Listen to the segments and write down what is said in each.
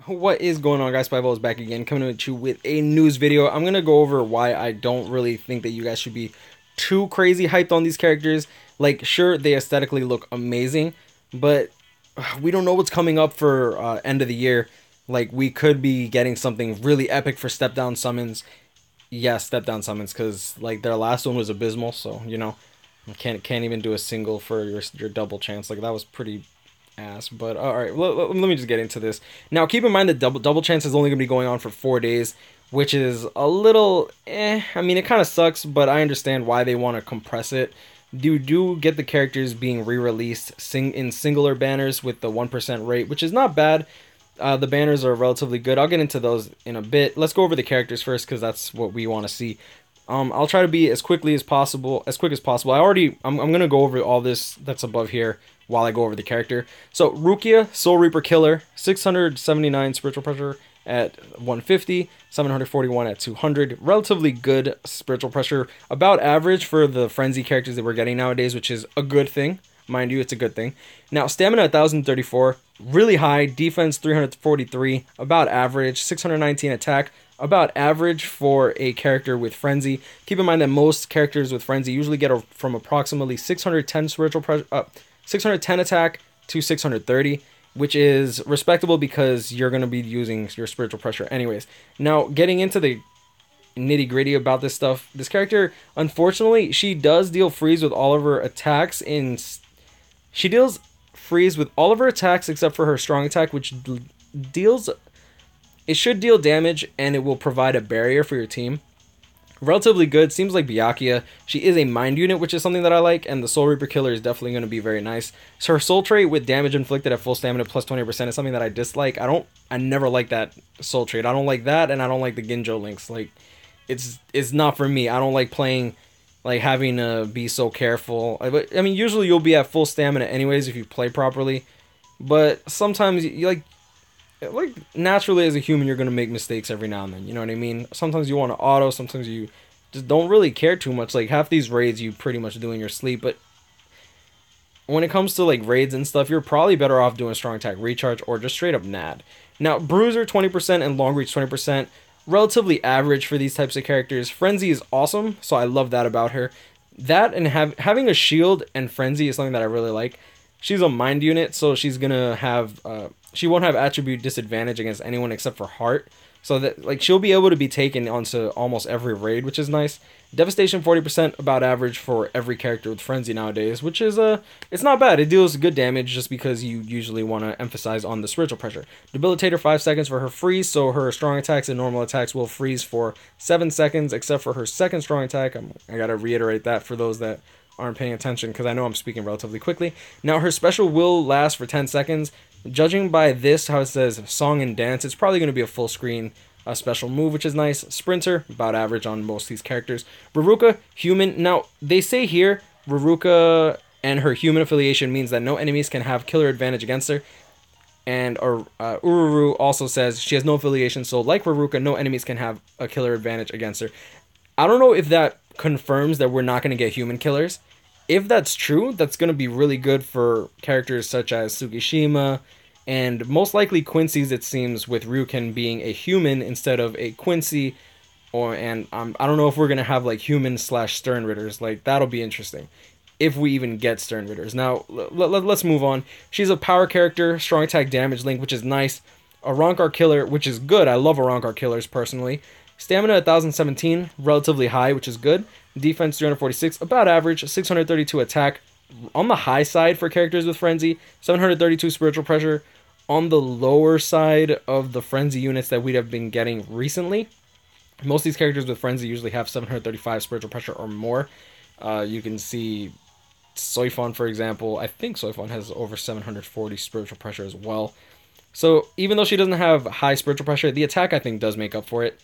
What is going on, guys? Spiteful is back again, coming at you with a news video. I'm gonna go over why I don't really think that you guys should be too crazy hyped on these characters. Like, sure, they aesthetically look amazing, but we don't know what's coming up for end of the year. Like, we could be getting something really epic for step down summons. Yeah, step down summons, because like their last one was abysmal. So you know, can't even do a single for your double chance. Like, that was pretty ass. But all right, let me just get into this. Now, keep in mind that double chance is only gonna be going on for 4 days, which is a little I mean, it kind of sucks, but I understand why they want to compress it. You do get the characters being re-released in singular banners with the 1% rate, which is not bad. The banners are relatively good. I'll get into those in a bit. Let's go over the characters first, because that's what we want to see. I'll try to be as quick as possible. I'm gonna go over all this that's above here while I go over the character. So Rukia, Soul Reaper Killer, 679 spiritual pressure at 150, 741 at 200. Relatively good spiritual pressure, about average for the frenzy characters that we're getting nowadays, which is a good thing. Mind you, it's a good thing. Now, stamina 1034, really high. Defense 343, about average. 619 attack, about average for a character with frenzy. Keep in mind that most characters with frenzy usually get from approximately 610 spiritual pressure, 610 attack to 630, which is respectable because you're going to be using your spiritual pressure anyways. Now, getting into the nitty gritty about this stuff, this character, unfortunately, she does deal freeze with all of her attacks she deals freeze with all of her attacks except for her strong attack, which should deal damage, and it will provide a barrier for your team. Relatively good. Seems like Byakuya. She is a mind unit, which is something that I like, and the Soul Reaper Killer is definitely going to be very nice. So her soul trait with damage inflicted at full stamina plus 20% is something that I dislike. I never like that soul trait. I don't like that, and I don't like the Ginjo links. Like, it's not for me. I don't like playing, like, having to be so careful. I mean, usually you'll be at full stamina anyways if you play properly, but sometimes you like naturally as a human, you're going to make mistakes every now and then, you know what I mean? Sometimes you want to auto, sometimes you just don't really care too much. Like, half these raids you pretty much do in your sleep, but when it comes to like raids and stuff, you're probably better off doing strong attack recharge or just straight up nad. Now, bruiser 20% and long reach 20%, relatively average for these types of characters. Frenzy is awesome, so I love that about her. That and having a shield and frenzy is something that I really like. She's a mind unit, so she's gonna have she won't have attribute disadvantage against anyone except for heart, so that like she'll be able to be taken onto almost every raid, which is nice. Devastation 40%, about average for every character with frenzy nowadays, which is it's not bad. It deals good damage just because you usually want to emphasize on the spiritual pressure. Debilitator 5 seconds for her freeze, so her strong attacks and normal attacks will freeze for 7 seconds, except for her second strong attack. I gotta reiterate that for those that aren't paying attention, because I know I'm speaking relatively quickly. Now, her special will last for 10 seconds. Judging by this, how it says song and dance, it's probably going to be a full screen special move, which is nice. Sprinter, about average on most of these characters. Riruka, human. Now, they say here, Riruka and her human affiliation means that no enemies can have killer advantage against her. And Ururu also says she has no affiliation, so like Riruka, no enemies can have a killer advantage against her. I don't know if that confirms that we're not going to get human killers. If that's true, that's going to be really good for characters such as Tsukishima, and most likely Quincy's, it seems, with Ryuken being a human instead of a Quincy. I don't know if we're going to have like human / Stern Ritters. Like, that'll be interesting if we even get Stern Ritters. Now, let's move on. She's a power character, strong attack damage link, which is nice. A Rankar killer, which is good. I love a Rankar killers personally. Stamina 1017, relatively high, which is good. Defense 346, about average. 632 attack, on the high side for characters with frenzy. 732 spiritual pressure, on the lower side of the frenzy units that we'd have been getting recently. Most of these characters with frenzy usually have 735 spiritual pressure or more. You can see Soifon, for example. I think Soifon has over 740 spiritual pressure as well. So even though she doesn't have high spiritual pressure, the attack, I think, does make up for it.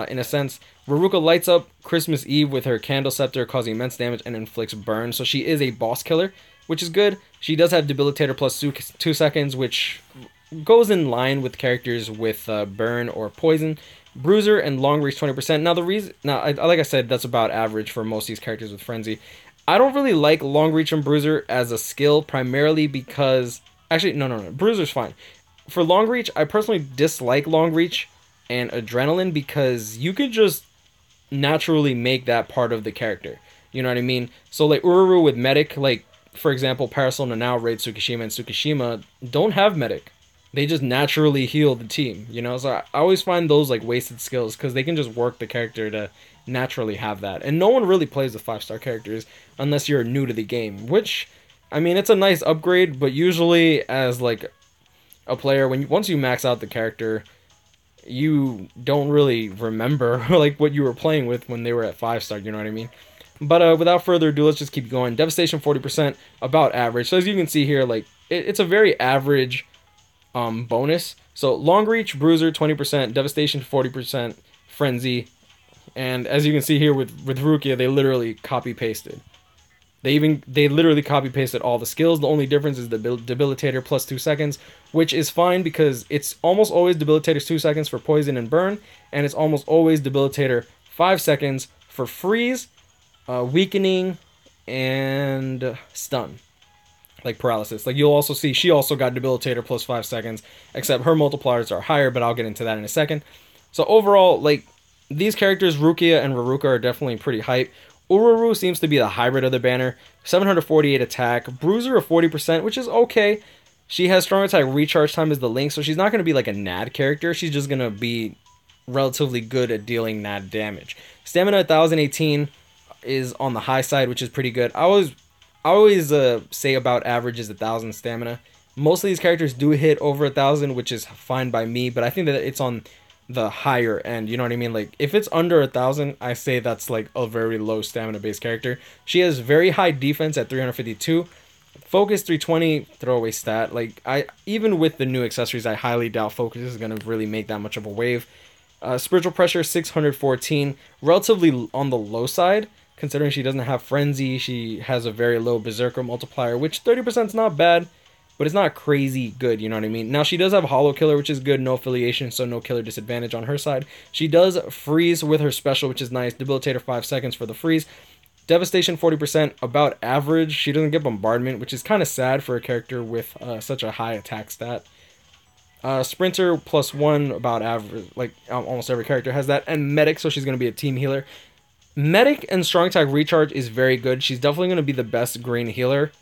In a sense, Riruka lights up Christmas Eve with her Candle Scepter, causing immense damage and inflicts burn. So she is a boss killer, which is good. She does have Debilitator plus 2 seconds, which goes in line with characters with burn or poison. Bruiser and long reach 20%. Now like I said, that's about average for most of these characters with frenzy. I don't really like long reach and bruiser as a skill, primarily because actually no, Bruiser's fine. for long reach, I personally dislike long reach and adrenaline because you could just naturally make that part of the character. You know what I mean? So like Ururu with medic, like for example, Parasol Nanao, Raid Tsukishima, and Tsukishima don't have medic. They just naturally heal the team, you know? So I always find those like wasted skills because they can just work the character to naturally have that. And no one really plays the 5-star characters unless you're new to the game, which, I mean, it's a nice upgrade, but usually as like a player, once you max out the character, you don't really remember like what you were playing with when they were at 5-star, you know what I mean? But without further ado, let's just keep going. Devastation 40%, about average. So as you can see here, like it's a very average bonus. So long reach, bruiser 20%, devastation 40%, frenzy, and as you can see here with Rukia, they literally copy pasted. They literally copy pasted all the skills. The only difference is the debilitator plus 2 seconds, which is fine because it's almost always debilitator's 2 seconds for poison and burn, and it's almost always debilitator 5 seconds for freeze, weakening, and stun, like paralysis. Like you'll also see she also got debilitator plus 5 seconds, except her multipliers are higher, but I'll get into that in a second. So overall, like these characters, Rukia and Riruka, are definitely pretty hype. Ururu seems to be the hybrid of the banner. 748 attack, bruiser of 40%, which is okay. She has strong attack recharge time as the link, so she's not going to be like a NAD character. She's just going to be relatively good at dealing NAD damage. Stamina 1018 is on the high side, which is pretty good. I always say about average is 1000 stamina. Most of these characters do hit over 1000, which is fine by me, but I think that it's on the higher end, you know what I mean? Like if it's under 1000, I say that's like a very low stamina based character. She has very high defense at 352, focus 320, throwaway stat. Like even with the new accessories, I highly doubt focus is going to really make that much of a wave. Spiritual pressure 614, relatively on the low side considering she doesn't have frenzy. She has a very low berserker multiplier, which 30% is not bad, but it's not crazy good, you know what I mean? Now, she does have Hollow Killer, which is good, no affiliation, so no killer disadvantage on her side. She does freeze with her special, which is nice. Debilitator 5 seconds for the freeze. Devastation 40%, about average. She doesn't get bombardment, which is kind of sad for a character with such a high attack stat. Sprinter +1, about average, like almost every character has that. And Medic, so she's going to be a team healer. Medic and Strong Attack Recharge is very good. She's definitely going to be the best green healer.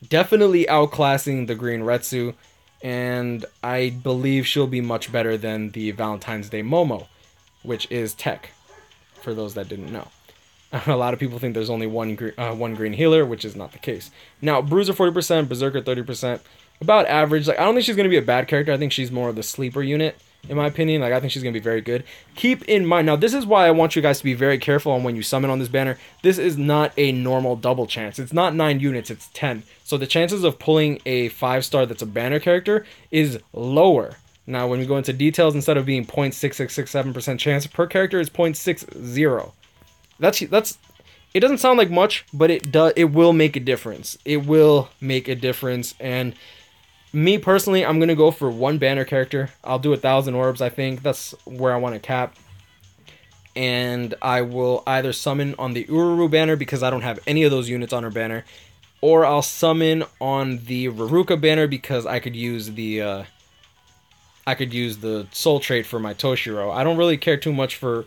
Definitely outclassing the green Retsu, and I believe she'll be much better than the Valentine's Day Momo, which is tech, for those that didn't know. A lot of people think there's only one green healer, which is not the case. Now, Bruiser 40%, Berserker 30%, about average. Like I don't think she's going to be a bad character. I think she's more of the sleeper unit, in my opinion. Like I think she's going to be very good. Keep in mind, now this is why I want you guys to be very careful on when you summon on this banner. This is not a normal double chance. It's not 9 units, it's 10. So the chances of pulling a 5-star that's a banner character is lower. Now when we go into details, instead of being 0.6667% chance per character, it's 0.60. That's it doesn't sound like much, but it will make a difference. It will make a difference. And me personally, I'm gonna go for one banner character. I'll do 1,000 orbs. I think that's where I want to cap. And I will either summon on the Ururu banner because I don't have any of those units on her banner, or I'll summon on the Riruka banner because I could use the soul trait for my Toshiro. I don't really care too much for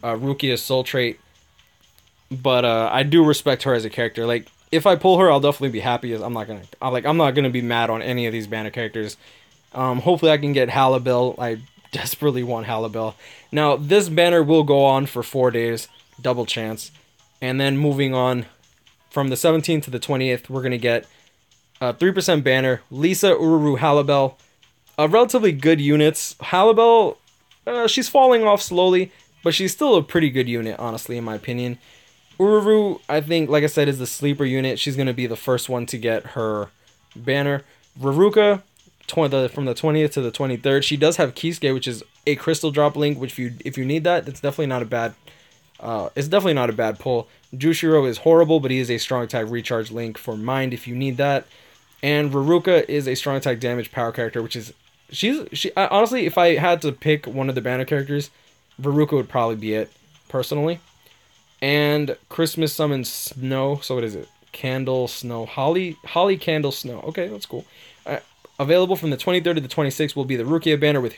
Rukia's soul trait, but I do respect her as a character. Like if I pull her, I'll definitely be happy. I'm not gonna be mad on any of these banner characters. Hopefully I can get Halibel. I desperately want Halibel. Now this banner will go on for 4 days, double chance, and then moving on from the 17th to the 20th, we're gonna get 3% banner. Lisa, Ururu, Halibel, relatively good units. Halibel, she's falling off slowly, but she's still a pretty good unit, honestly, in my opinion. Ururu, I think, like I said, is the sleeper unit. She's going to be the first one to get her banner. Riruka, from the 20th to the 23rd. She does have Kisuke, which is a crystal drop link, which if you need that, it's definitely not a bad pull. Jushiro is horrible, but he is a strong attack recharge link for mind if you need that. And Riruka is a strong attack damage power character, which is honestly, if I had to pick one of the banner characters, Riruka would probably be it, personally. And Christmas summons Snow. So what is it? Candle, Snow, Holly, Candle, Snow. Okay, that's cool. Available from the 23rd to the 26th will be the Rukia banner with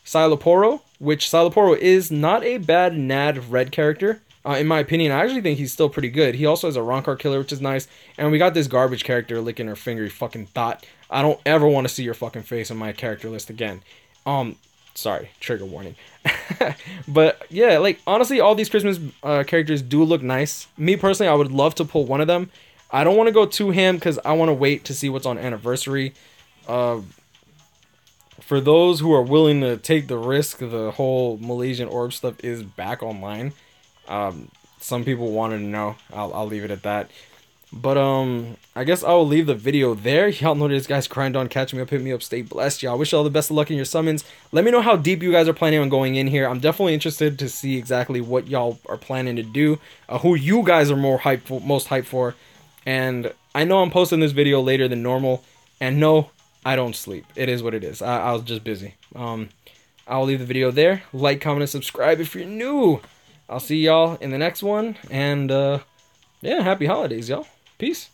Siloporo, which Siloporo is not a bad NAD red character. In my opinion, I actually think he's still pretty good. He also has a Ronkar killer, which is nice. And we got this garbage character licking her finger, you fucking thought. I don't ever want to see your fucking face on my character list again. Sorry, trigger warning. But yeah, like, honestly, all these Christmas characters do look nice. Me personally, I would love to pull one of them. I don't want to go to him because I want to wait to see what's on Anniversary. For those who are willing to take the risk, the whole Malaysian orb stuff is back online. Some people wanted to know. I'll leave it at that. But I guess I will leave the video there. Y'all know this guy's grind on. Catch me up, hit me up, stay blessed, y'all. Wish you all the best of luck in your summons. Let me know how deep you guys are planning on going in here. I'm definitely interested to see exactly what y'all are planning to do. Who you guys are most hyped for. And I know I'm posting this video later than normal. And no, I don't sleep. It is what it is. I was just busy. I'll leave the video there. Like, comment, and subscribe if you're new. I'll see y'all in the next one. And yeah, happy holidays, y'all. Peace.